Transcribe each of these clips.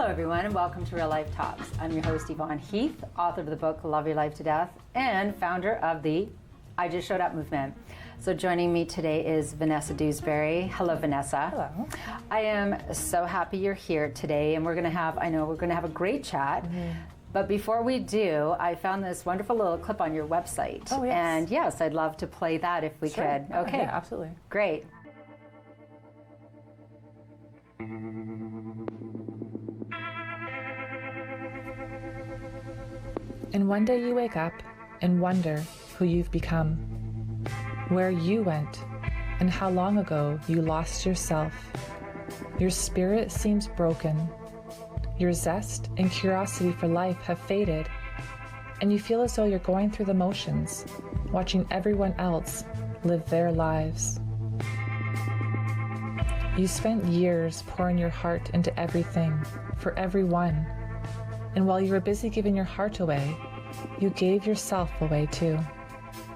Hello everyone and welcome to Real Life Talks. I'm your host Yvonne Heath, author of the book Love Your Life to Death and founder of the I Just Showed Up movement. So joining me today is Vanessa Dewsbury. Hello Vanessa. Hello. I am so happy you're here today and we're going to have a great chat. Mm-hmm. But before we do, I found this wonderful little clip on your website. Oh, yes. And yes, I'd love to play that if we could. Okay. Yeah, absolutely. Great. And one day you wake up and wonder who you've become, where you went, and how long ago you lost yourself. Your spirit seems broken. Your zest and curiosity for life have faded, and you feel as though you're going through the motions, watching everyone else live their lives. You spent years pouring your heart into everything, for everyone. And while you were busy giving your heart away, you gave yourself away too.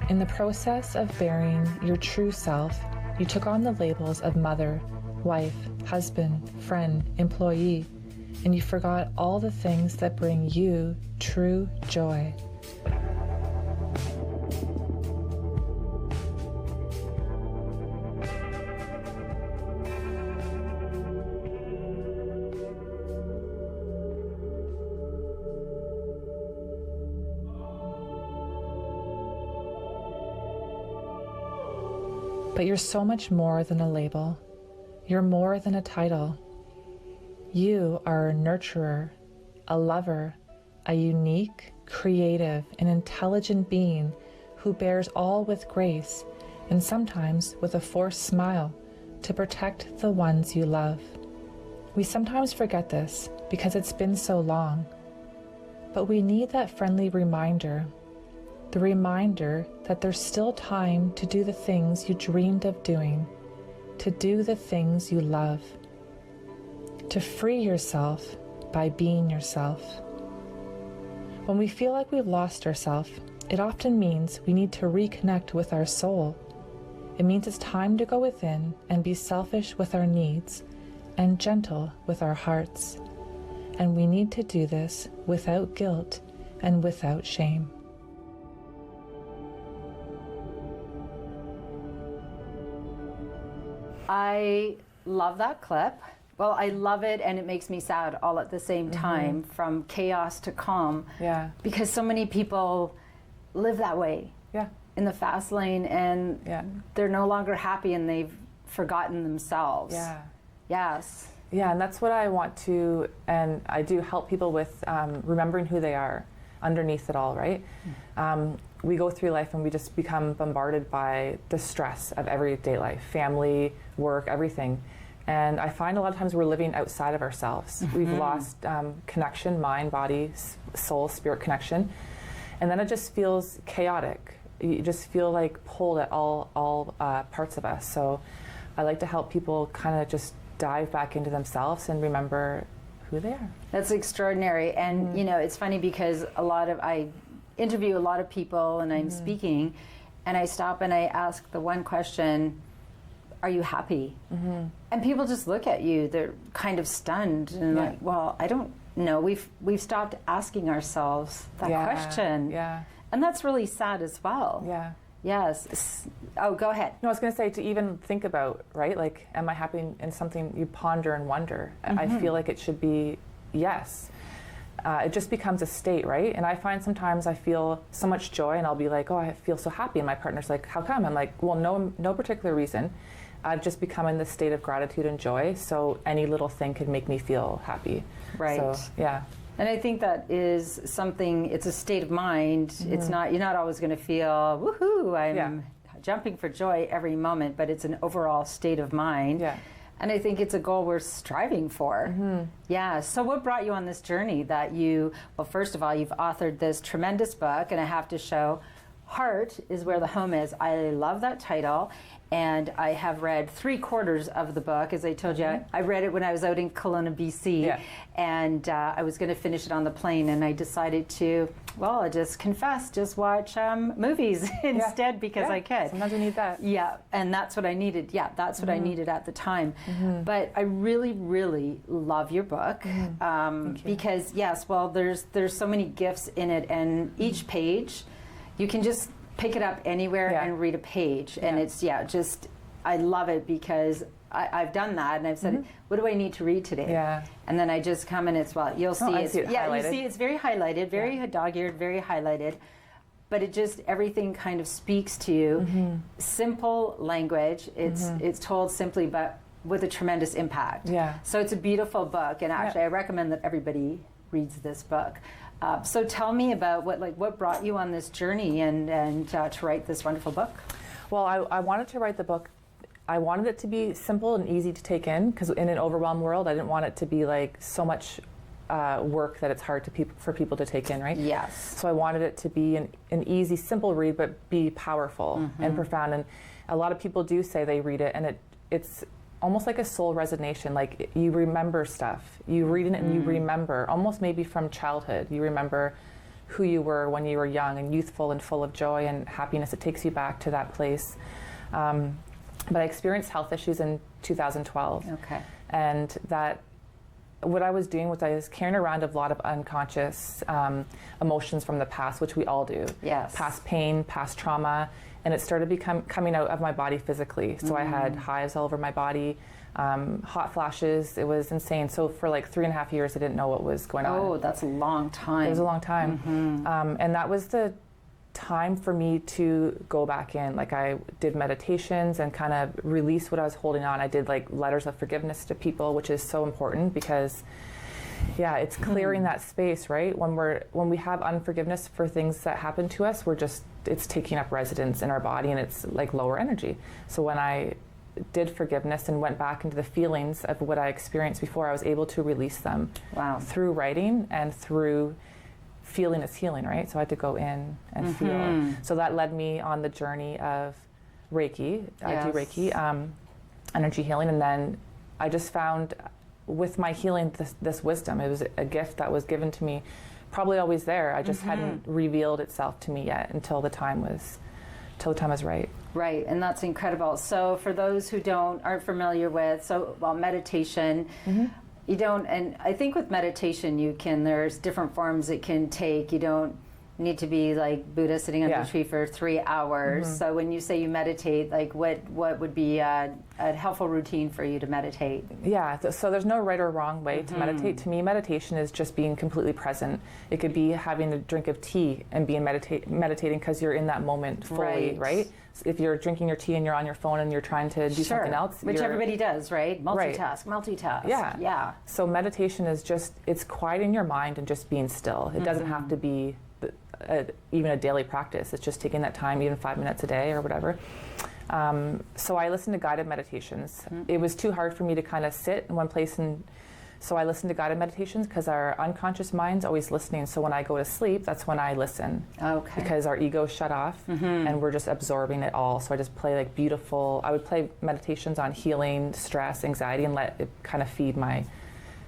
In the process of burying your true self, you took on the labels of mother, wife, husband, friend, employee, and you forgot all the things that bring you true joy. But you're so much more than a label. You're more than a title. You are a nurturer, a lover, a unique, creative, and intelligent being who bears all with grace and sometimes with a forced smile to protect the ones you love. We sometimes forget this because it's been so long, but we need that friendly reminder. The reminder that there's still time to do the things you dreamed of doing, to do the things you love, to free yourself by being yourself. When we feel like we've lost ourselves, it often means we need to reconnect with our soul. It means it's time to go within and be selfish with our needs and gentle with our hearts. And we need to do this without guilt and without shame. I love that clip. Well, I love it and it makes me sad all at the same time, from chaos to calm. Yeah. Because so many people live that way. Yeah. In the fast lane and they're no longer happy and they've forgotten themselves. Yeah. Yes. Yeah, and that's what I want to, and I do help people with remembering who they are underneath it all, right? We go through life and we just become bombarded by the stress of everyday life, family, work, everything. And I find a lot of times we're living outside of ourselves. We've lost connection, mind, body, soul, spirit connection. And then it just feels chaotic. You just feel like pulled at all parts of us. So I like to help people kind of just dive back into themselves and remember who they are. That's extraordinary. And you know, it's funny because I interview a lot of people and I'm speaking and I stop and I ask the one question, are you happy? And people just look at you, they're kind of stunned and like, well, I don't know. We've stopped asking ourselves that question. Yeah. And that's really sad as well. Yeah. Yes. Oh, go ahead. No, I was going to say, to even think about, right? Like, am I happy in something? You ponder and wonder. I feel like it should be yes. It just becomes a state, right? And I find sometimes I feel so much joy and I'll be like, oh, I feel so happy. And my partner's like, how come? I'm like, well, no particular reason. I've just become in this state of gratitude and joy. So any little thing could make me feel happy. Right. So, yeah. And I think that is something, it's a state of mind. It's not, you're not always going to feel, woohoo, I'm jumping for joy every moment, but it's an overall state of mind. Yeah. And I think it's a goal we're striving for. Yeah. So what brought you on this journey that well, first of all, you've authored this tremendous book, and I have to show, Heart is where the home is. I love that title. And I have read 3/4 of the book. As I told you, I read it when I was out in Kelowna, BC. Yeah. And I was going to finish it on the plane. And I decided to, well, I just confess, just watch movies instead because I could. Sometimes you need that. Yeah, and that's what I needed. Yeah, that's what I needed at the time. But I really, really love your book because, yes, well, there's so many gifts in it. And each page, you can just pick it up anywhere and read a page. And it's, just, I love it because I've done that and I've said, what do I need to read today? Yeah. And then I just come and it's, well, you'll see. I see it highlighted. You see it's very highlighted, very dog-eared, very highlighted. But it just, everything kind of speaks to you. Simple language. It's told simply, but with a tremendous impact. Yeah. So it's a beautiful book. And actually, I recommend that everybody reads this book. So tell me about what brought you on this journey and to write this wonderful book. Well, I wanted to write the book. I wanted it to be simple and easy to take in because in an overwhelmed world, I didn't want it to be like so much work that it's hard for people to take in, right? Yes. So I wanted it to be an easy, simple read, but be powerful and profound. And a lot of people do say they read it, and it's almost like a soul resonation. Like you remember stuff. You read it and you remember, almost maybe from childhood. You remember who you were when you were young and youthful and full of joy and happiness. It takes you back to that place. But I experienced health issues in 2012. Okay. And that what I was doing was I was carrying around a lot of unconscious emotions from the past, which we all do. Yes. Past pain, past trauma. And it started coming out of my body physically. So I had hives all over my body, hot flashes. It was insane. So for like 3.5 years, I didn't know what was going on. Oh, that's a long time. It was a long time. And that was the time for me to go back in. Like I did meditations and kind of release what I was holding on. I did like letters of forgiveness to people, which is so important because it's clearing that space, right? When we have unforgiveness for things that happen to us, it's taking up residence in our body and it's like lower energy. So when I did forgiveness and went back into the feelings of what I experienced before, I was able to release them through writing and through feeling is healing, right? So I had to go in and feel. So that led me on the journey of Reiki. I do Reiki, energy healing, and then I just found with my healing this wisdom. It was a gift that was given to me, probably always there. I just hadn't revealed itself to me yet until the time was right. Right, and that's incredible. So for those who aren't familiar with, meditation, you don't, and I think with meditation there's different forms it can take. You don't need to be like Buddha sitting under a tree for 3 hours. So when you say you meditate, like what would be a helpful routine for you to meditate? Yeah, so there's no right or wrong way to meditate. To me, meditation is just being completely present. It could be having a drink of tea and being meditating because you're in that moment fully, right? So if you're drinking your tea and you're on your phone and you're trying to do something else. Which everybody does, right? Multitask. Yeah. So meditation is just, it's quieting your mind and just being still. It doesn't have to be even a daily practice. It's just taking that time, even 5 minutes a day or whatever. So I listened to guided meditations. It was too hard for me to kind of sit in one place, and so I listened to guided meditations because our unconscious mind's always listening. So when I go to sleep, that's when I listen. Okay. Because our ego's shut off and we're just absorbing it all. So I just play I would play meditations on healing, stress, anxiety, and let it kind of feed my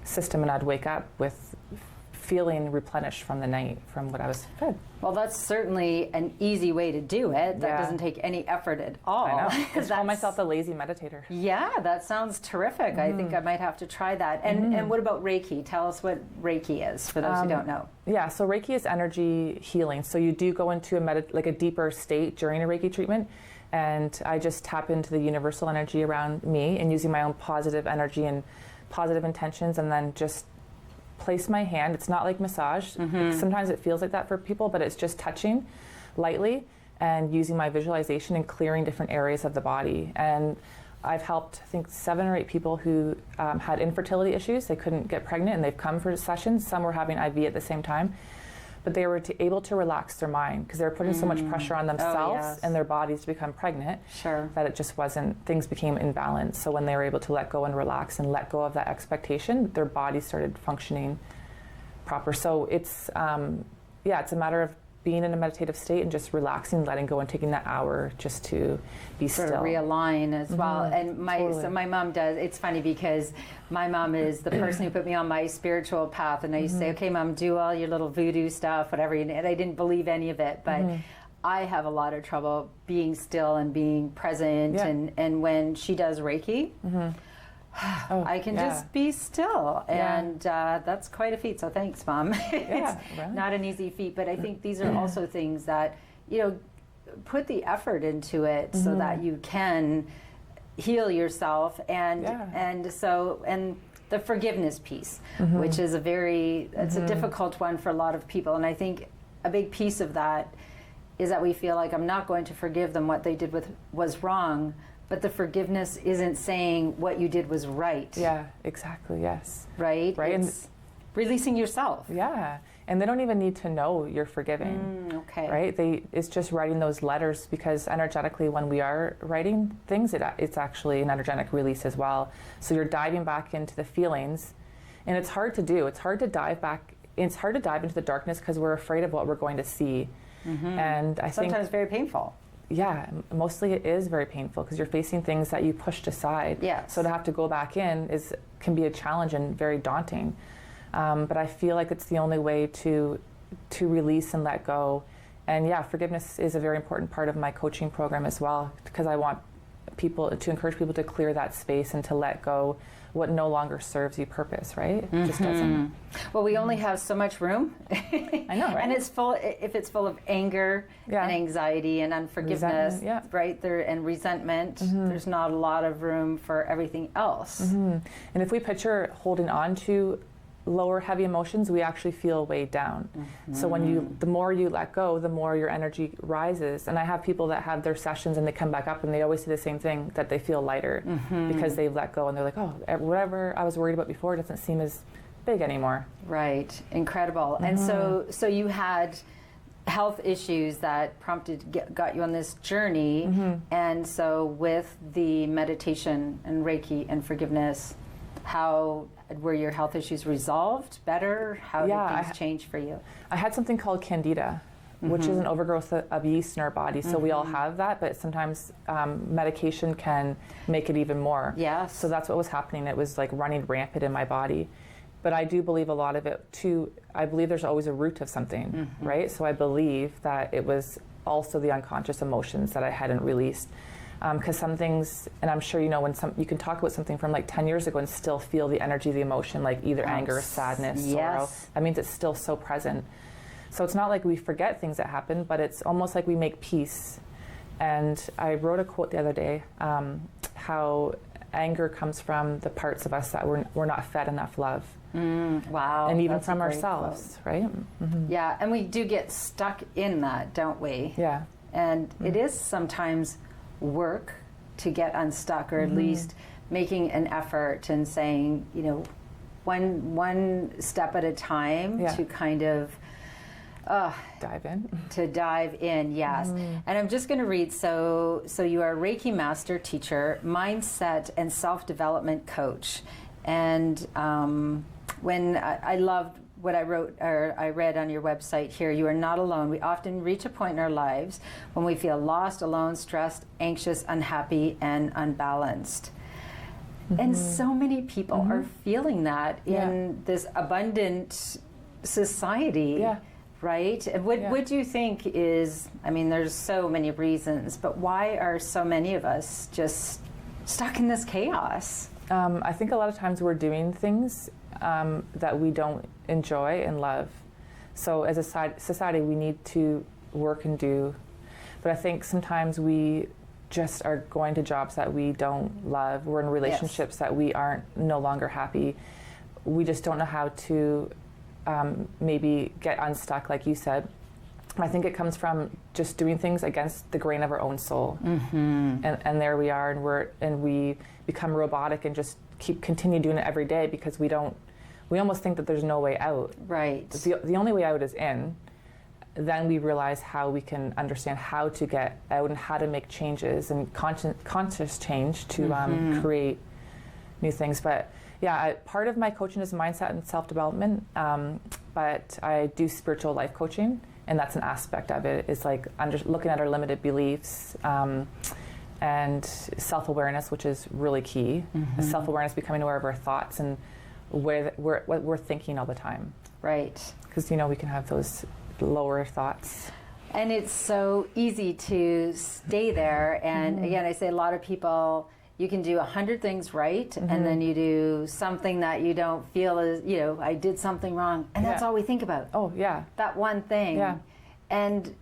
system, and I'd wake up with feeling replenished from the night from what I was fed. Well, that's certainly an easy way to do it. That doesn't take any effort at all. I know. I call myself the lazy meditator. Yeah, that sounds terrific. I think I might have to try that. And what about Reiki? Tell us what Reiki is for those who don't know. Yeah, so Reiki is energy healing. So you do go into a deeper state during a Reiki treatment, and I just tap into the universal energy around me and using my own positive energy and positive intentions, and then just place my hand. It's not like massage. Sometimes it feels like that for people, but it's just touching lightly and using my visualization and clearing different areas of the body. And I've helped, I think, 7 or 8 people who had infertility issues. They couldn't get pregnant, and they've come for sessions. Some were having IV at the same time, but they were able to relax their mind because they were putting so much pressure on themselves and their bodies to become pregnant that it just things became imbalanced. So when they were able to let go and relax and let go of that expectation, their bodies started functioning proper. So it's, it's a matter of being in a meditative state and just relaxing, letting go, and taking that hour just to be sort still. of realign as well. And Totally. so my mom does. It's funny because my mom is the person who put me on my spiritual path, and I used to say, okay, Mom, do all your little voodoo stuff, whatever. And I didn't believe any of it, but I have a lot of trouble being still and being present. And when she does Reiki, I can just be still, and that's quite a feat. So thanks, Mom. It's not an easy feat, but I think these are also things that, you know, put the effort into it so that you can heal yourself, and the forgiveness piece, which is it's a difficult one for a lot of people, and I think a big piece of that is that we feel like I'm not going to forgive them. What they did was wrong. But the forgiveness isn't saying what you did was right. Yeah, exactly, yes. Right? Right. It's releasing yourself. Yeah, and they don't even need to know you're forgiving. Okay. Right? It's just writing those letters, because energetically when we are writing things, it's actually an energetic release as well. So you're diving back into the feelings, and it's hard to do. It's hard to dive into the darkness because we're afraid of what we're going to see. And I think sometimes very painful. Yeah, mostly it is very painful because you're facing things that you pushed aside. Yes. So to have to go back in can be a challenge and very daunting. But I feel like it's the only way to release and let go. And yeah, forgiveness is a very important part of my coaching program as well, because I want to encourage people to clear that space and to let go what no longer serves you purpose, right? It just doesn't. Well, we only have so much room. I know, right? And if it's full of anger and anxiety and unforgiveness, right there, and resentment, there's not a lot of room for everything else. And if we picture holding on to lower heavy emotions, we actually feel weighed down. So the more you let go, the more your energy rises. And I have people that have their sessions and they come back up and they always say the same thing, that they feel lighter because they've let go, and they're like, oh, whatever I was worried about before doesn't seem as big anymore. Right, incredible. And so you had health issues that got you on this journey, and so with the meditation and Reiki and forgiveness, how were your health issues resolved better? How did things change for you? I had something called candida, which is an overgrowth of yeast in our body. So we all have that, but sometimes medication can make it even more. Yes. So that's what was happening. It was like running rampant in my body. But I do believe a lot of it too, I believe there's always a root of something, right? So I believe that it was also the unconscious emotions that I hadn't released. Because some things, and I'm sure you know, you can talk about something from like 10 years ago and still feel the energy, the emotion, like either anger, sadness, sorrow. That means it's still so present. So it's not like we forget things that happen, but it's almost like we make peace. And I wrote a quote the other day, how anger comes from the parts of us that we're not fed enough love. Wow. And even from ourselves, right? Yeah, and we do get stuck in that, don't we? Yeah. And it is sometimes work to get unstuck, or at least making an effort and saying, you know, one step at a time to kind of dive in. Yes. And I'm just going to read, so you are a Reiki master teacher, mindset and self-development coach. And when I loved what I wrote, or I read on your website here, you are not alone. We often reach a point in our lives when we feel lost, alone, stressed, anxious, unhappy, and unbalanced. And so many people are feeling that in this abundant society, right? And what do you think is, I mean, there's so many reasons, but why are so many of us just stuck in this chaos? I think a lot of times we're doing things that we don't enjoy and love. So as a society, we need to work and do. But I think sometimes we just are going to jobs that we don't love. We're in relationships that we aren't no longer happy. We just don't know how to maybe get unstuck, like you said. I think it comes from just doing things against the grain of our own soul. And there we are, and we become robotic and just continue doing it every day because we almost think that there's no way out. Right. The only way out is in. Then we realize how we can understand how to get out and how to make changes and conscious change to create new things. But yeah, part of my coaching is mindset and self-development, but I do spiritual life coaching, And that's an aspect of it, is like looking at our limited beliefs, and self-awareness, which is really key. Self-awareness, becoming aware of our thoughts and what we're thinking all the time. Right. Because, you know, we can have those lower thoughts. And it's so easy to stay there. And again, I say a lot of people, you can do 100 things right, and then you do something that you don't feel is, you know, I did something wrong, and that's all we think about. Oh, yeah. That one thing. Yeah. And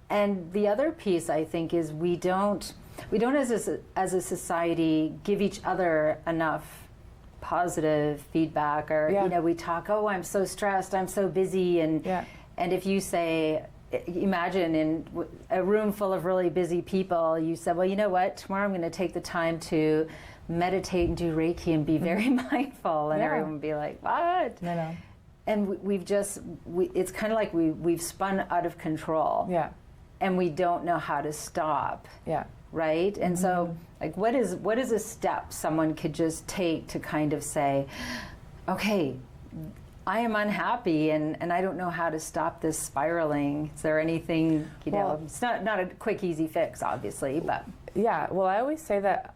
the other piece, I think, is we don't as a society give each other enough positive feedback, or you know, we talk, oh, I'm so stressed, I'm so busy, and if you say, imagine in a room full of really busy people, you said, well, you know what, tomorrow I'm going to take the time to meditate and do Reiki and be very mindful, and everyone would be like, what? No. And it's kind of like we've spun out of control. Yeah. And we don't know how to stop. Yeah. Right? And so, like, what is a step someone could just take to kind of say, okay, I am unhappy and I don't know how to stop this spiraling. Is there anything, you know, it's not a quick, easy fix, obviously, but. Yeah, well, I always say that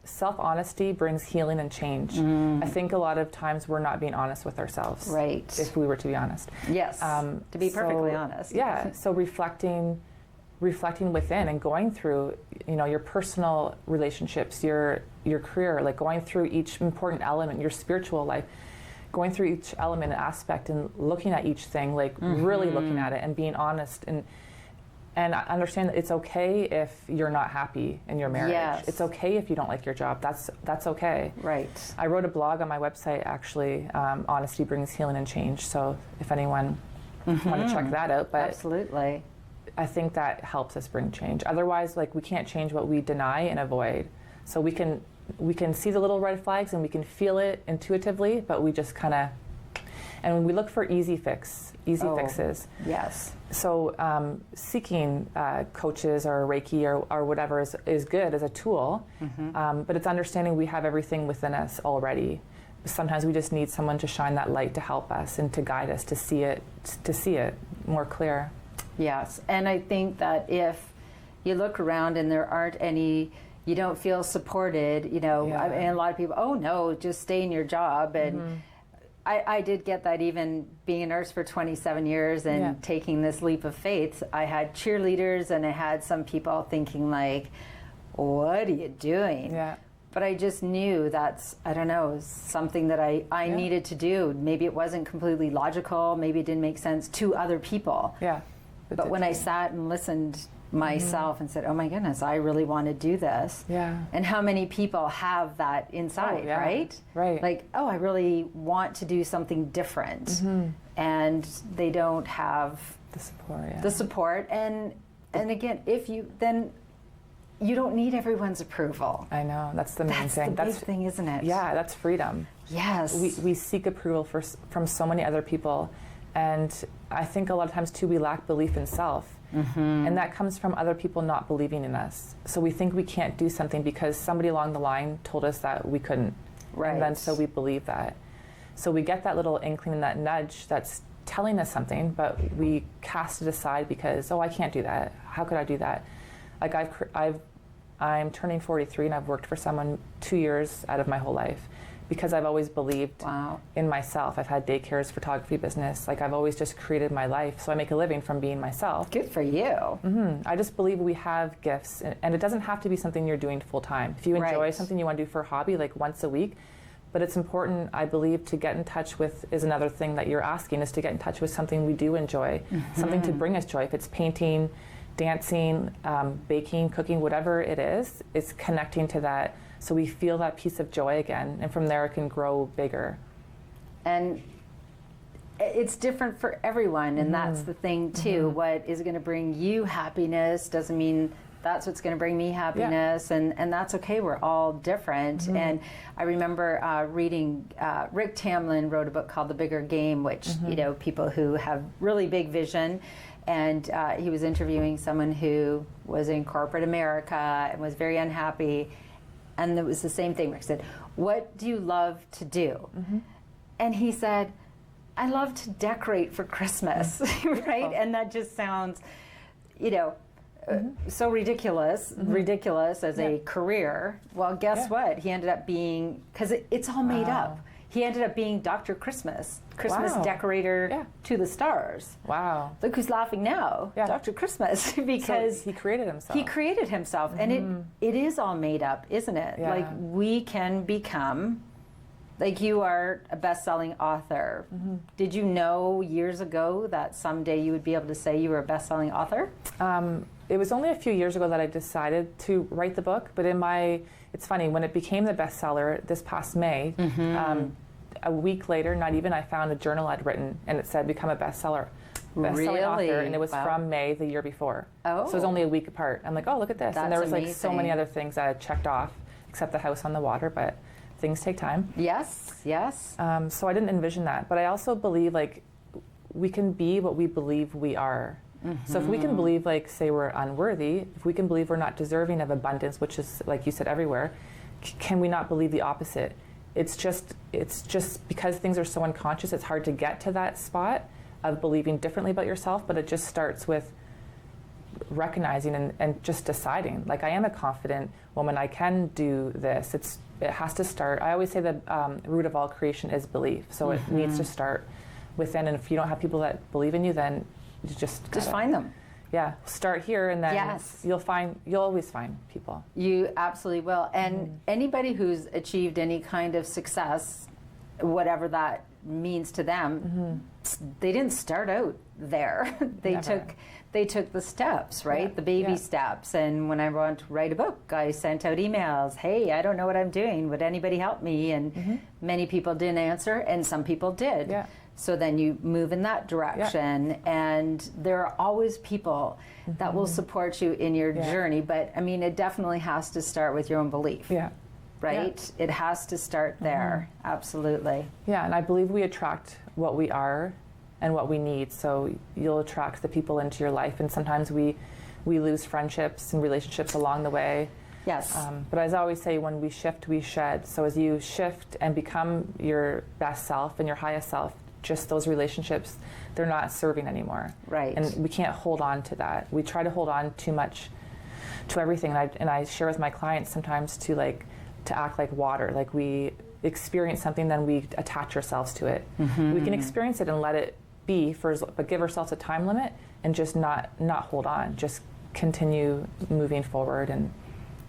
self-honesty brings healing and change. I think a lot of times we're not being honest with ourselves. Right. If we were to be honest. Yes, to be perfectly honest. Yeah, so reflecting within and going through, you know, your personal relationships, your career, like going through each important element, your spiritual life, going through each element and aspect and looking at each thing, like really looking at it and being honest and understand that it's okay if you're not happy in your marriage. Yes. It's okay if you don't like your job. That's okay. Right. I wrote a blog on my website, actually, Honesty Brings Healing and Change. So if anyone want to check that out. But absolutely. I think that helps us bring change. Otherwise, like, we can't change what we deny and avoid. So we can see the little red flags and we can feel it intuitively, but we just kind of, and we look for easy fixes. Yes. So seeking coaches or Reiki or whatever is good as a tool, but it's understanding we have everything within us already. Sometimes we just need someone to shine that light to help us and to guide us to see it more clear. Yes, and I think that if you look around and there aren't any, you don't feel supported, you know, and a lot of people, oh no, just stay in your job. And I did get that, even being a nurse for 27 years and taking this leap of faith. I had cheerleaders and I had some people thinking like, what are you doing? Yeah. But I just knew that's, I don't know, something that I needed to do. Maybe it wasn't completely logical. Maybe it didn't make sense to other people. Yeah. But when I sat and listened myself and said, oh my goodness, I really want to do this. Yeah. And how many people have that inside, right? Right. Like, oh, I really want to do something different. And they don't have the support. The support. And again, you don't need everyone's approval. I know, that's the main thing. That's the big thing, isn't it? Yeah, that's freedom. Yes. We seek approval from so many other people. And I think a lot of times, too, we lack belief in self. And that comes from other people not believing in us. So we think we can't do something because somebody along the line told us that we couldn't. Right. And then so we believe that. So we get that little inkling and that nudge that's telling us something, but we cast it aside because, oh, I can't do that. How could I do that? Like I'm turning 43 and I've worked for someone 2 years out of my whole life because I've always believed in myself. I've had daycare's photography business. Like, I've always just created my life, so I make a living from being myself. Good for you. I just believe we have gifts, and it doesn't have to be something you're doing full time. If you enjoy something you want to do for a hobby, like once a week, but it's important, I believe, to get in touch with, is another thing that you're asking, is to get in touch with something we do enjoy, something to bring us joy. If it's painting, dancing, baking, cooking, whatever it is, it's connecting to that so we feel that piece of joy again, and from there it can grow bigger. And it's different for everyone, and that's the thing too. What is going to bring you happiness doesn't mean that's what's going to bring me happiness, and that's okay. We're all different. And I remember reading, Rick Tamlin wrote a book called The Bigger Game, which, you know, people who have really big vision. And he was interviewing someone who was in corporate America and was very unhappy. And it was the same thing. Rick said, what do you love to do? And he said, I love to decorate for Christmas, right? And that just sounds, you know, so ridiculous as a career. Well, guess what? He ended up being, because it's all made up. He ended up being Dr. Christmas decorator to the stars. Wow. Look who's laughing now, Dr. Christmas, because so he created himself. He created himself, and it is all made up, isn't it? Yeah. Like, we can become, like, you are a best-selling author. Did you know years ago that someday you would be able to say you were a best-selling author? It was only a few years ago that I decided to write the book, but it's funny, when it became the bestseller this past May, a week later, not even, I found a journal I'd written, and it said, become a bestselling author, and it was from May the year before. So it was only a week apart. I'm like, oh, look at this. And there was like so many other things that I checked off, except the house on the water, but things take time. Yes. So I didn't envision that, but I also believe like we can be what we believe we are. So if we can believe, like, say we're unworthy, if we can believe we're not deserving of abundance, which is, like you said, everywhere, can we not believe the opposite? It's just because things are so unconscious, it's hard to get to that spot of believing differently about yourself, but it just starts with recognizing and just deciding, like, I am a confident woman, I can do this. It has to start. I always say the root of all creation is belief, so it needs to start within, and if you don't have people that believe in you, then you just find them. Yeah, start here, and then you'll always find people. You absolutely will. And anybody who's achieved any kind of success, whatever that means to them, they didn't start out there. They took the steps, right? The baby steps. And when I wanted to write a book, I sent out emails. Hey, I don't know what I'm doing. Would anybody help me? And many people didn't answer, and some people did. Yeah. So then you move in that direction, and there are always people that will support you in your journey. But I mean, it definitely has to start with your own belief. Yeah. Right? Yeah. It has to start there. Absolutely. Yeah, and I believe we attract what we are and what we need. So you'll attract the people into your life, and sometimes we lose friendships and relationships along the way. Yes. But as I always say, when we shift, we shed. So as you shift and become your best self and your highest self, just those relationships, they're not serving anymore. Right. And we can't hold on to that. We try to hold on too much to everything. And I share with my clients sometimes to act like water. Like, we experience something, then we attach ourselves to it. We can experience it and let it be, but give ourselves a time limit and just not hold on. Just continue moving forward and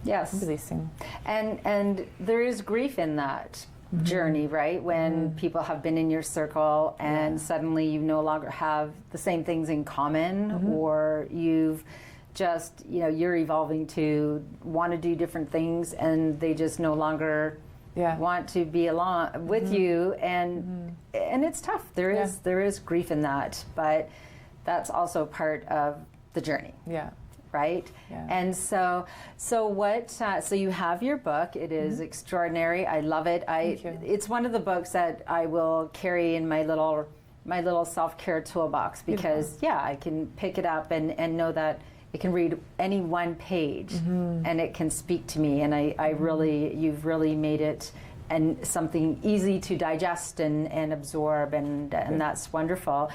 releasing. And there is grief in that journey, right? When people have been in your circle and suddenly you no longer have the same things in common, or you've just, you're evolving to want to do different things, and they just no longer want to be along with you, and it's tough. There is grief in that, but that's also part of the journey. Yeah. Right? Yeah. And so you have your book. It is extraordinary. I love it. Thank you. It's one of the books that I will carry in my little self-care toolbox, because I can pick it up and know that it can read any one page and it can speak to me. And you've really made it and something easy to digest and absorb, and that's wonderful.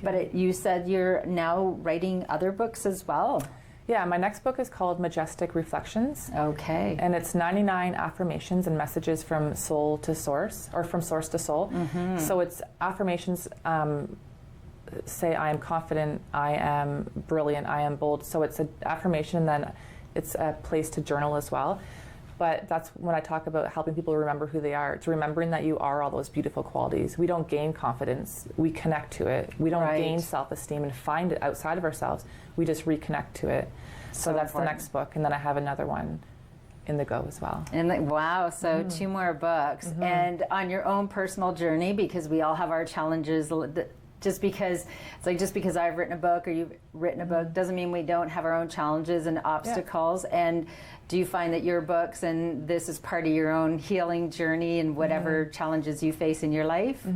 But you said you're now writing other books as well. Yeah, my next book is called Majestic Reflections. Okay. And it's 99 affirmations and messages from soul to source, or from source to soul. So it's affirmations, say I am confident, I am brilliant, I am bold. So it's an affirmation, and then it's a place to journal as well. But that's when I talk about helping people remember who they are. It's remembering that you are all those beautiful qualities. We don't gain confidence, we connect to it. We don't gain self-esteem and find it outside of ourselves. We just reconnect to it. So that's important. The next book, and then I have another one in the go as well. And wow, so 2 more books. And on your own personal journey, because we all have our challenges. Just because I've written a book or you've written a book doesn't mean we don't have our own challenges and obstacles. And do you find that your books and this is part of your own healing journey and whatever challenges you face in your life?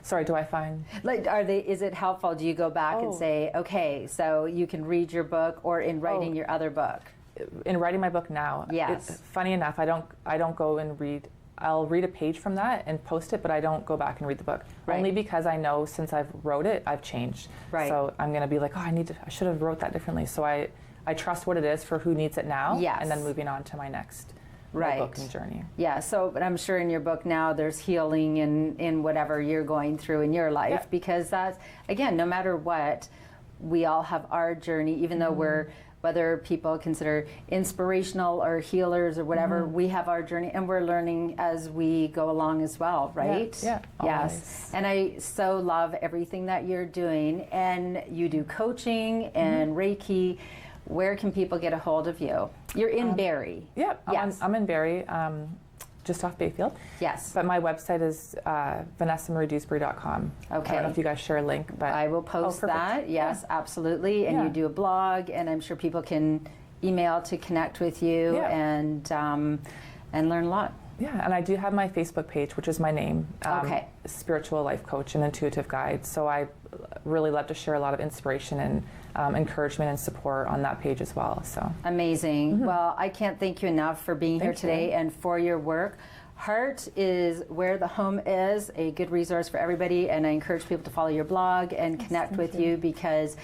Sorry, do I find? Is it helpful? Do you go back and say, okay, so you can read your book, or in writing your other book? In writing my book now, yes. Funny enough, I don't go and read I'll read a page from that and post it, but I don't go back and read the book. Right. Only because I know since I've wrote it, I've changed. Right. So I'm going to be like, I should have wrote that differently. So I trust what it is for who needs it now. Yes. And then moving on to my next Right. book and journey. Yeah, so but I'm sure in your book now there's healing in whatever you're going through in your life, Yeah. because that's, again, no matter what, we all have our journey, even though we're, whether people consider inspirational or healers or whatever, we have our journey and we're learning as we go along as well, right? Yeah, Yes. always. And I so love everything that you're doing, and you do coaching and Reiki. Where can people get a hold of you? You're in Barrie. Yeah, Yes. I'm in Barrie, just off Bayfield. Yes. But my website is VanessaMarieDewsbury.com. Okay. I don't know if you guys share a link, but I will post perfect. that. Yes, absolutely. And Yeah. you do a blog, and I'm sure people can email to connect with you Yeah. and learn a lot. Yeah, and I do have my Facebook page, which is my name, Okay. Spiritual Life Coach and Intuitive Guide. So I really love to share a lot of inspiration and encouragement and support on that page as well. So Amazing. Well, I can't thank you enough for being here Thank you. today and for your work. Heart is where the home is, a good resource for everybody, and I encourage people to follow your blog and connect with you, because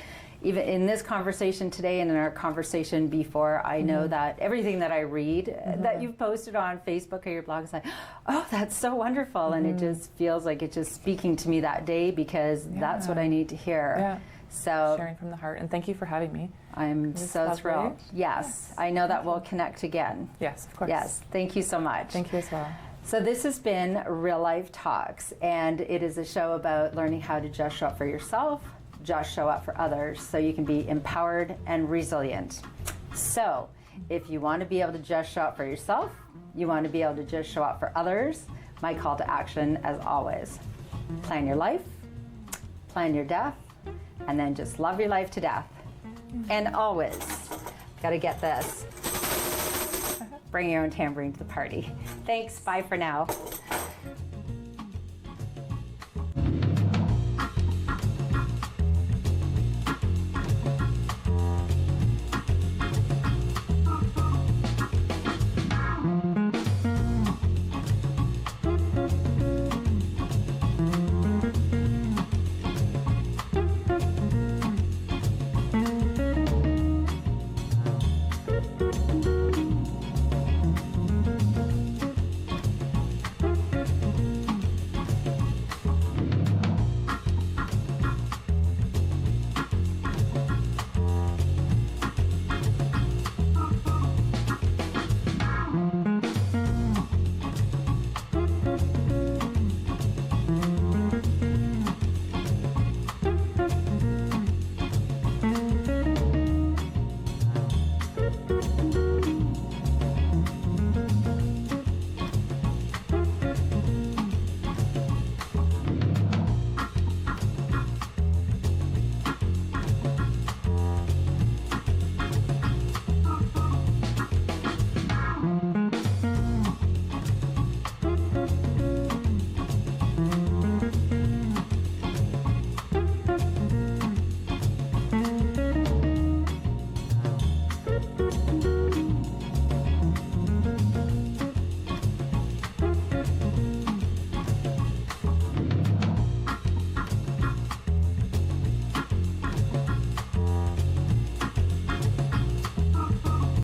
even in this conversation today and in our conversation before, I know that everything that I read that you've posted on Facebook or your blog is like, oh, that's so wonderful. And it just feels like it's just speaking to me that day, because that's what I need to hear. Yeah. So sharing from the heart, and thank you for having me. I'm was so lovely. thrilled. Yes, I know that we'll connect again. Yes, of course. Yes, thank you so much. Thank you as well. So this has been Real Life Talks, and it is a show about learning how to just show up for yourself, just show up for others, so you can be empowered and resilient. So if you want to be able to just show up for yourself, you want to be able to just show up for others, my call to action, as always, plan your life, plan your death, and then just love your life to death. And always, gotta get this, bring your own tambourine to the party. Thanks, bye for now.